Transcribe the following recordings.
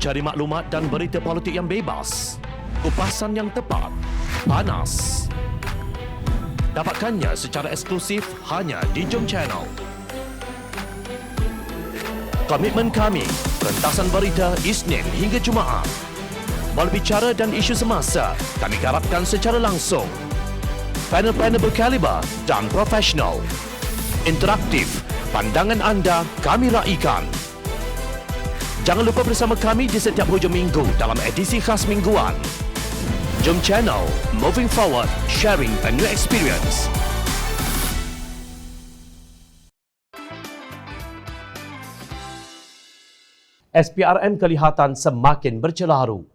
Cari maklumat dan berita politik yang bebas, kupasan yang tepat, panas. Dapatkannya secara eksklusif hanya di Jom Channel. Komitmen kami, pentasan berita Isnin hingga Jumaat. Berbicara dan isu semasa, kami garapkan secara langsung. Panel-panel berkaliber dan profesional. Interaktif, pandangan anda kami raikan. Jangan lupa bersama kami di setiap hujung minggu dalam edisi khas mingguan. Jom Channel, moving forward, sharing a new experience. SPRM kelihatan semakin bercelaru.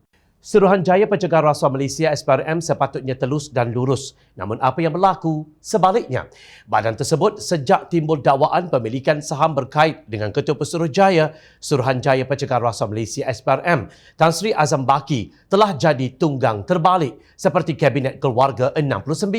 Suruhanjaya Pencegahan Rasuah Malaysia SPRM sepatutnya telus dan lurus. Namun apa yang berlaku? Sebaliknya. Badan tersebut sejak timbul dakwaan pemilikan saham berkait dengan Ketua Pesuruhjaya Suruhanjaya Pencegahan Rasuah Malaysia SPRM, Tan Sri Azam Baki, telah jadi tunggang terbalik seperti Kabinet Keluarga 69.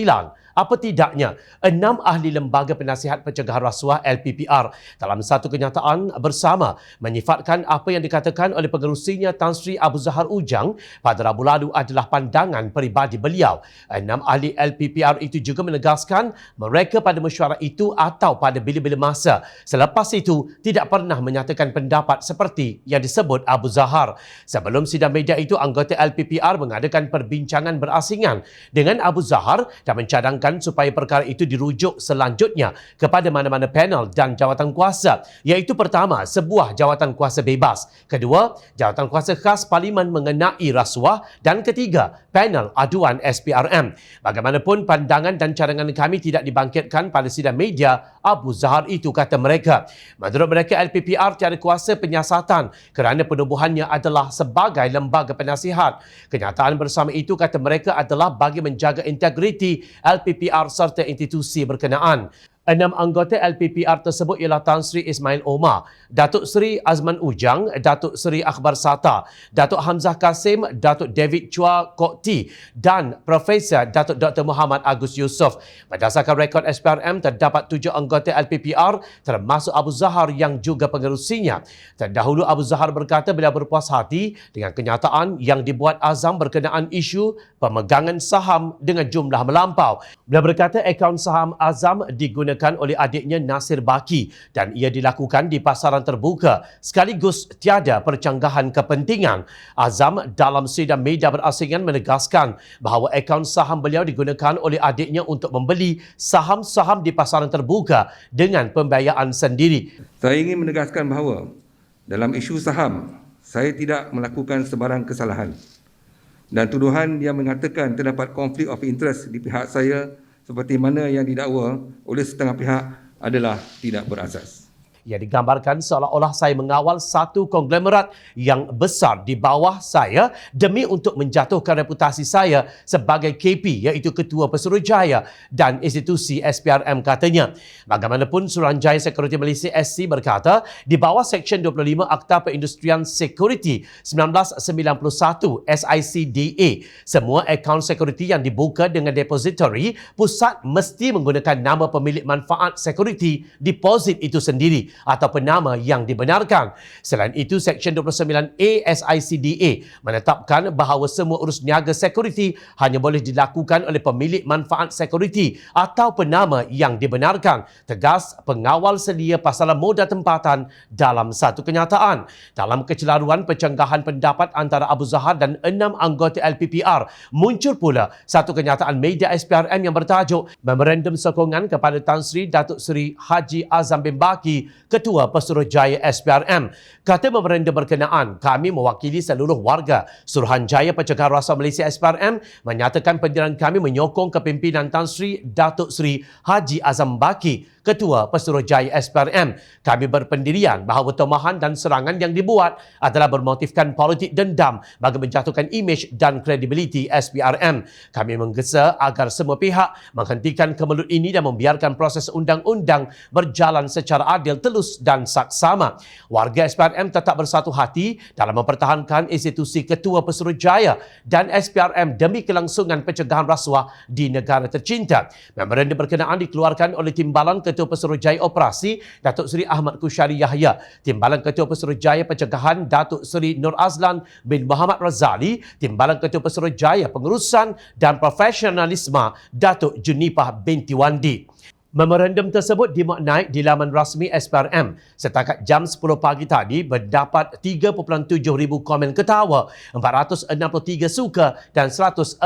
Apa tidaknya, 6 ahli Lembaga Penasihat Pencegahan Rasuah LPPR dalam satu kenyataan bersama menyifatkan apa yang dikatakan oleh pengerusinya Tan Sri Abu Zahar Ujang pada Rabu lalu adalah pandangan peribadi beliau. 6 ahli LPPR itu juga menegaskan mereka pada mesyuarat itu atau pada bila-bila masa selepas itu tidak pernah menyatakan pendapat seperti yang disebut Abu Zahar. Sebelum sidang media itu, anggota LPPR mengadakan perbincangan berasingan dengan Abu Zahar dan mencadangkan supaya perkara itu dirujuk selanjutnya kepada mana-mana panel dan jawatan kuasa, iaitu pertama, sebuah jawatan kuasa bebas, kedua, jawatan kuasa khas Parlimen mengenai rasuah, dan ketiga, panel aduan SPRM. Bagaimanapun, pandangan dan cadangan kami tidak dibangkitkan pada sidang media Abu Zahar itu, kata mereka. Menurut mereka, LPPR tiada kuasa penyiasatan kerana penubuhannya adalah sebagai lembaga penasihat. Kenyataan bersama itu, kata mereka, adalah bagi menjaga integriti LPPR serta institusi berkenaan. 6 anggota LPPR tersebut ialah Tan Sri Ismail Omar, Datuk Seri Azman Ujang, Datuk Seri Akbar Sata, Datuk Hamzah Kasim, Datuk David Chua Kok Ti dan Profesor Datuk Dr. Muhammad Agus Yusof. Berdasarkan rekod SPRM, terdapat 7 anggota LPPR termasuk Abu Zahar yang juga pengerusinya. Terdahulu Abu Zahar berkata beliau berpuas hati dengan kenyataan yang dibuat Azam berkenaan isu pemegangan saham dengan jumlah melampau. Beliau berkata akaun saham Azam digunakan oleh adiknya Nasir Baki dan ia dilakukan di pasaran terbuka sekaligus tiada percanggahan kepentingan. Azam dalam sidang media berasingan menegaskan bahawa akaun saham beliau digunakan oleh adiknya untuk membeli saham-saham di pasaran terbuka dengan pembiayaan sendiri. Saya ingin menegaskan bahawa dalam isu saham, saya tidak melakukan sebarang kesalahan dan tuduhan yang mengatakan terdapat konflik of interest di pihak saya seperti mana yang didakwa oleh setengah pihak adalah tidak berasas. Ia digambarkan seolah-olah saya mengawal satu konglomerat yang besar di bawah saya demi untuk menjatuhkan reputasi saya sebagai KP, iaitu Ketua Pesuruhjaya dan institusi SPRM, katanya. Bagaimanapun, Suruhanjaya Sekuriti Malaysia SC berkata di bawah Seksyen 25 Akta Perindustrian Security 1991 SICDA, semua akaun security yang dibuka dengan depository pusat mesti menggunakan nama pemilik manfaat security deposit itu sendiri ataupun nama yang dibenarkan. Selain itu, Seksyen 29A SICDA menetapkan bahawa semua urus niaga security hanya boleh dilakukan oleh pemilik manfaat security ataupun nama yang dibenarkan. Tegas pengawal selia pasaran moda tempatan dalam satu kenyataan. Dalam kecelaruan pencenggahan pendapat antara Abu Zahar dan 6 anggota LPPR, muncul pula satu kenyataan media SPRM yang bertajuk Memorandum Sokongan kepada Tan Sri Datuk Seri Haji Azam bin Baki, Ketua Pesuruhjaya SPRM. Kata memorandum berkenaan, kami mewakili seluruh warga Suruhanjaya Pencegahan Rasuah Malaysia SPRM menyatakan pendirian kami menyokong kepimpinan Tan Sri Datuk Seri Haji Azam Baki, Ketua Pesuruhjaya SPRM. Kami berpendirian bahawa tomahan dan serangan yang dibuat adalah bermotifkan politik dendam bagi menjatuhkan imej dan kredibiliti SPRM. Kami menggesa agar semua pihak menghentikan kemelut ini dan membiarkan proses undang-undang berjalan secara adil, telus dan saksama. Warga SPRM tetap bersatu hati dalam mempertahankan institusi Ketua Pesuruhjaya dan SPRM demi kelangsungan pencegahan rasuah di negara tercinta. Memorandum berkenaan dikeluarkan oleh Timbalan Ketua Ketua Pesuruhjaya Operasi Datuk Seri Ahmad Kusyari Yahya, Timbalan Ketua Pesuruhjaya Pencegahan Datuk Seri Nur Azlan bin Muhammad Razali, Timbalan Ketua Pesuruhjaya Pengurusan dan Profesionalisme Datuk Junipah binti Wandi. Memorandum tersebut dimaknai di laman rasmi SPRM. Setakat jam 10 pagi tadi, berdapat 3.7 ribu komen ketawa, 463 suka dan 142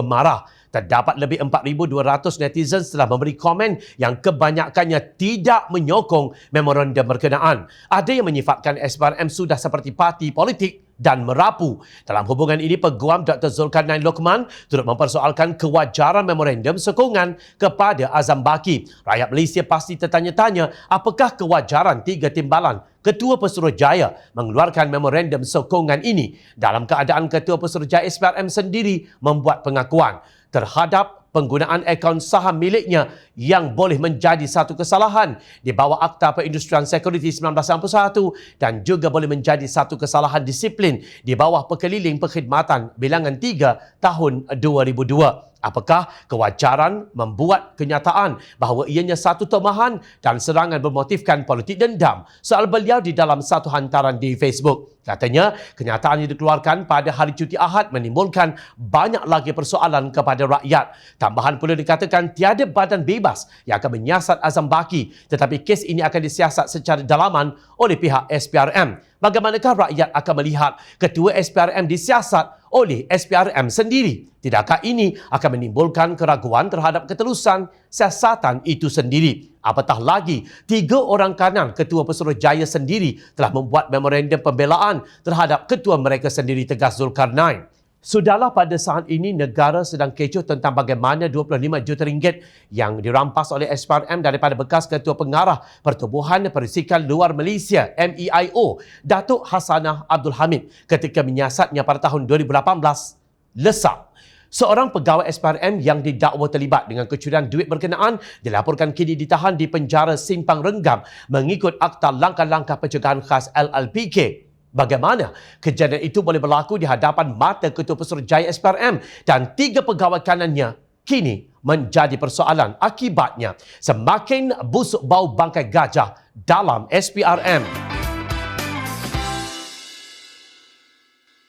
marah. Terdapat lebih 4,200 netizen telah memberi komen yang kebanyakannya tidak menyokong memorandum berkenaan. Ada yang menyifatkan SPRM sudah seperti parti politik dan merapu. Dalam hubungan ini, Peguam Dr. Zulkarnain Lokman turut mempersoalkan kewajaran memorandum sokongan kepada Azam Baki. Rakyat Malaysia pasti tertanya-tanya apakah kewajaran 3 timbalan Ketua Pesuruhjaya mengeluarkan memorandum sokongan ini dalam keadaan Ketua Pesuruhjaya SPRM sendiri membuat pengakuan terhadap penggunaan akaun saham miliknya yang boleh menjadi satu kesalahan di bawah Akta Perindustrian Sekuriti 1991 dan juga boleh menjadi satu kesalahan disiplin di bawah Pekeliling Perkhidmatan Bilangan 3 tahun 2002. Apakah kewajaran membuat kenyataan bahawa ianya satu tomahan dan serangan bermotifkan politik dendam? Soal beliau di dalam satu hantaran di Facebook. Katanya, kenyataan yang dikeluarkan pada hari cuti Ahad menimbulkan banyak lagi persoalan kepada rakyat. Tambahan pula dikatakan tiada badan bebas yang akan menyiasat Azam Baki, tetapi kes ini akan disiasat secara dalaman oleh pihak SPRM. Bagaimanakah rakyat akan melihat Ketua SPRM disiasat oleh SPRM sendiri? Tidakkah ini akan menimbulkan keraguan terhadap ketelusan siasatan itu sendiri? Apatah lagi, 3 orang kanan Ketua Pesuruhjaya sendiri telah membuat memorandum pembelaan terhadap ketua mereka sendiri, tegas Zulkarnain. Sudahlah, pada saat ini negara sedang kecoh tentang bagaimana 25 juta ringgit yang dirampas oleh SPRM daripada bekas Ketua Pengarah Pertubuhan Perisikan Luar Malaysia MEIO, Datuk Hasanah Abdul Hamid, ketika menyiasatnya pada tahun 2018 lesap. Seorang pegawai SPRM yang didakwa terlibat dengan kecurian duit berkenaan dilaporkan kini ditahan di penjara Simpang Renggam mengikut Akta Langkah-Langkah Pencegahan Khas LLPK. Bagaimana kejadian itu boleh berlaku di hadapan mata Ketua Pesuruhjaya SPRM dan 3 pegawai kanannya kini menjadi persoalan. Akibatnya, semakin busuk bau bangkai gajah dalam SPRM.